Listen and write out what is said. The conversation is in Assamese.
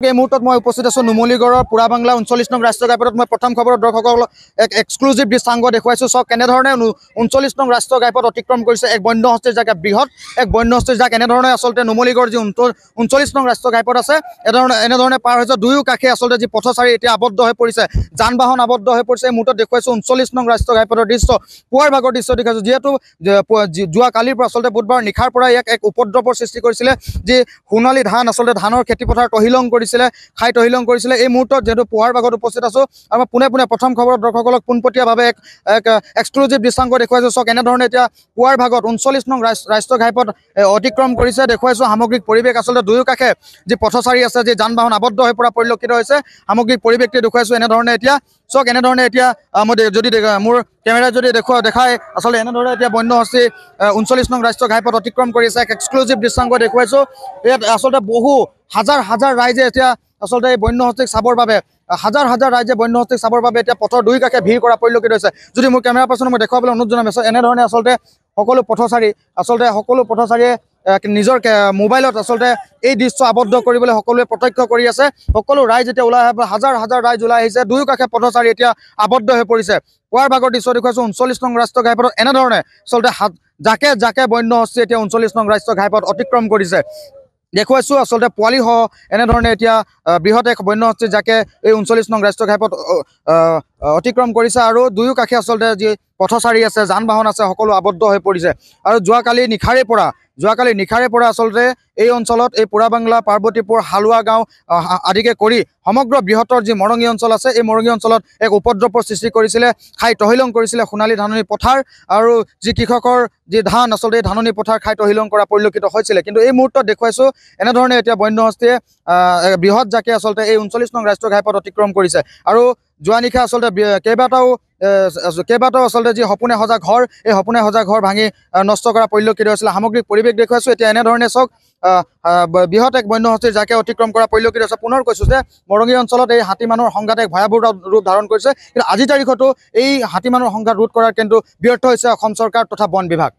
এই মুহূৰ্তত মই উপস্থিত আছো নুমলীগড়ৰ পুৰা বাংলা 39 নং ৰাষ্ট্ৰীয় ঘাইপথত। মই প্ৰথম খবৰত দৰ্শকসকলক এক এক্সক্লুজিভ দৃশ্যাংগ দেখুৱাইছো। চক কেনেধৰণে 39 নং ৰাষ্ট্ৰীয় ঘাইপথ অতিক্ৰম কৰিছে এক বন্য হস্তীৰ জাক, বৃহৎ এক বন্য হস্তীৰ জাক। এনেধৰণে আচলতে নুমলীগড় যি 39 নং ৰাষ্ট্ৰীয় ঘাইপথ আছে এনেধৰণে পাৰ হৈছে। দুয়ো কাষে আচলতে যি পথচাৰী এতিয়া আবদ্ধ হৈ পৰিছে, যান বাহন আবদ্ধ হৈ পৰিছে। এই মুহূৰ্তত দেখুৱাইছো 39 নং ৰাষ্ট্ৰীয় ঘাইপথৰ দৃশ্য, পুৱাৰ ভাগৰ দৃশ্য দেখুৱাইছো। যিহেতু যোৱা কালিৰ পৰা আচলতে বুধবাৰ নিশাৰ পৰা ইয়াক এক উপদ্ৰৱৰ সৃষ্টি কৰিছিলে। যি সোণালী ধান আচলতে ধানৰ খেতিপথাৰ তহিলং কৰিছিলে, খাই তহিলং কৰিছিলে। এই মুহূৰ্তত যিহেতু পুৱাৰ ভাগত উপস্থিত আছো আৰু মই পোনে প্ৰথম খবৰত দৰ্শকসকলক পোনপটীয়াভাৱে এক এক্সক্লুজিভ দৃশ্যাংগ দেখুৱাইছো। চক এনেধৰণে এতিয়া পুৱাৰ ভাগত 39 নং ৰাষ্ট্ৰীয় ঘাইপথ অতিক্ৰম কৰিছে। দেখুৱাইছো সামগ্ৰিক পৰিৱেশ আচলতে দুয়ো কাষে যি পথচাৰী আছে, যি যান বাহন আবদ্ধ হৈ পৰা পৰিলক্ষিত হৈছে। সামগ্ৰিক পৰিৱেশটি দেখুৱাইছো এনেধৰণে এতিয়া। চক এনেধৰণে এতিয়া মই যদি মোৰ কেমেৰাত যদি দেখাই আচলতে এনেধৰণে এতিয়া বন্য হস্তী 39 নং ৰাষ্ট্ৰীয় ঘাইপথ অতিক্ৰম কৰি আছে। এক এক্সক্লুজিভ দৃশ্যাংগ দেখুৱাইছো। ইয়াত আচলতে বহু হাজাৰ ৰাইজে এতিয়া আচলতে এই বন্য হস্তীক চাবৰ বাবে হাজাৰ ৰাইজে বন্য হস্তীক চাবৰ বাবে এতিয়া পথৰ দুই কাষে ভিৰ কৰা পৰিলক্ষিত হৈছে। যদি মোৰ কেমেৰা পাৰ্চনক মই দেখুৱাবলৈ অনুৰোধ জনাম। এনেধৰণে আচলতে সকলো পথচাৰীয়ে নিজৰ মোবাইলত আচলতে এই দৃশ্য আবদ্ধ কৰিবলৈ সকলোৱে প্ৰত্যক্ষ কৰি আছে। সকলো ৰাইজ এতিয়া ওলাই আহে, হাজাৰ ৰাইজ ওলাই আহিছে। দুয়ো কাষে পথচাৰী এতিয়া আবদ্ধ হৈ পৰিছে। পুৱাৰ ভাগৰ দৃশ্য দেখুৱাইছো 39 নং ৰাষ্ট্ৰীয় ঘাইপথত এনেধৰণে আচলতে জাকে বন্য হস্তী এতিয়া 39 নং ৰাষ্ট্ৰীয় ঘাইপথ অতিক্ৰম কৰিছে। দেখুৱাইছো আচলতে পোৱালিসহ এনেধৰণে এতিয়া বৃহৎ এক বন্য হস্তী যাকে এই 39 নং ৰাষ্ট্ৰীয় ঘাইপথ অতিক্ৰম কৰিছে। আৰু দুয়ো কাষে আচলতে যি পথচাৰী আছে, যান বাহন আছে, সকলো আবদ্ধ হৈ পৰিছে। আৰু যোৱাকালি নিশাৰে পৰা আচলতে এই অঞ্চলত এই পুৰা বাংলা, পাৰ্বতীপুৰ, হালোৱা গাঁও আদিকে কৰি সমগ্ৰ বৃহত্তৰ যি মৰঙী অঞ্চল আছে, এই মৰঙী অঞ্চলত এক উপদ্ৰৱৰ সৃষ্টি কৰিছিলে, খাই তহিলং কৰিছিলে সোণালী ধাননি পথাৰ। আৰু যি কৃষকৰ যি ধান আচলতে এই ধাননি পথাৰ খাই তহিলং কৰা পৰিলক্ষিত হৈছিলে। কিন্তু এই মুহূৰ্তত দেখুৱাইছো এনেধৰণে এতিয়া বন্য হস্তীয়ে বৃহৎ জাকে আচলতে এই 39 নং ৰাষ্ট্ৰীয় ঘাইপথ অতিক্ৰম কৰিছে। আৰু যোৱা নিশা আচলতে কেইবাটাও আচলতে যি সপোনে সজা ঘৰ, এই সপোনে সজা ঘৰ ভাঙি নষ্ট কৰা পৰিলক্ষিত হৈছিলে। সামগ্ৰিক পৰিৱেশ দেখুৱাইছো। এতিয়া এনেধৰণে চক বৃহৎ এক বন্য হস্তীৰ জাকে অতিক্ৰম কৰা পৰিলক্ষিত হৈছে। পুনৰ কৈছো যে মৰঙী অঞ্চলত এই হাতী মানুহৰ সংঘাতে এক ভয়াৱহ ৰূপ ধাৰণ কৰিছে। কিন্তু আজিৰ তাৰিখতো এই হাতী মানুহৰ সংঘাত ৰোধ কৰাৰ কিন্তু ব্যৰ্থ হৈছে অসম চৰকাৰ তথা বন বিভাগ।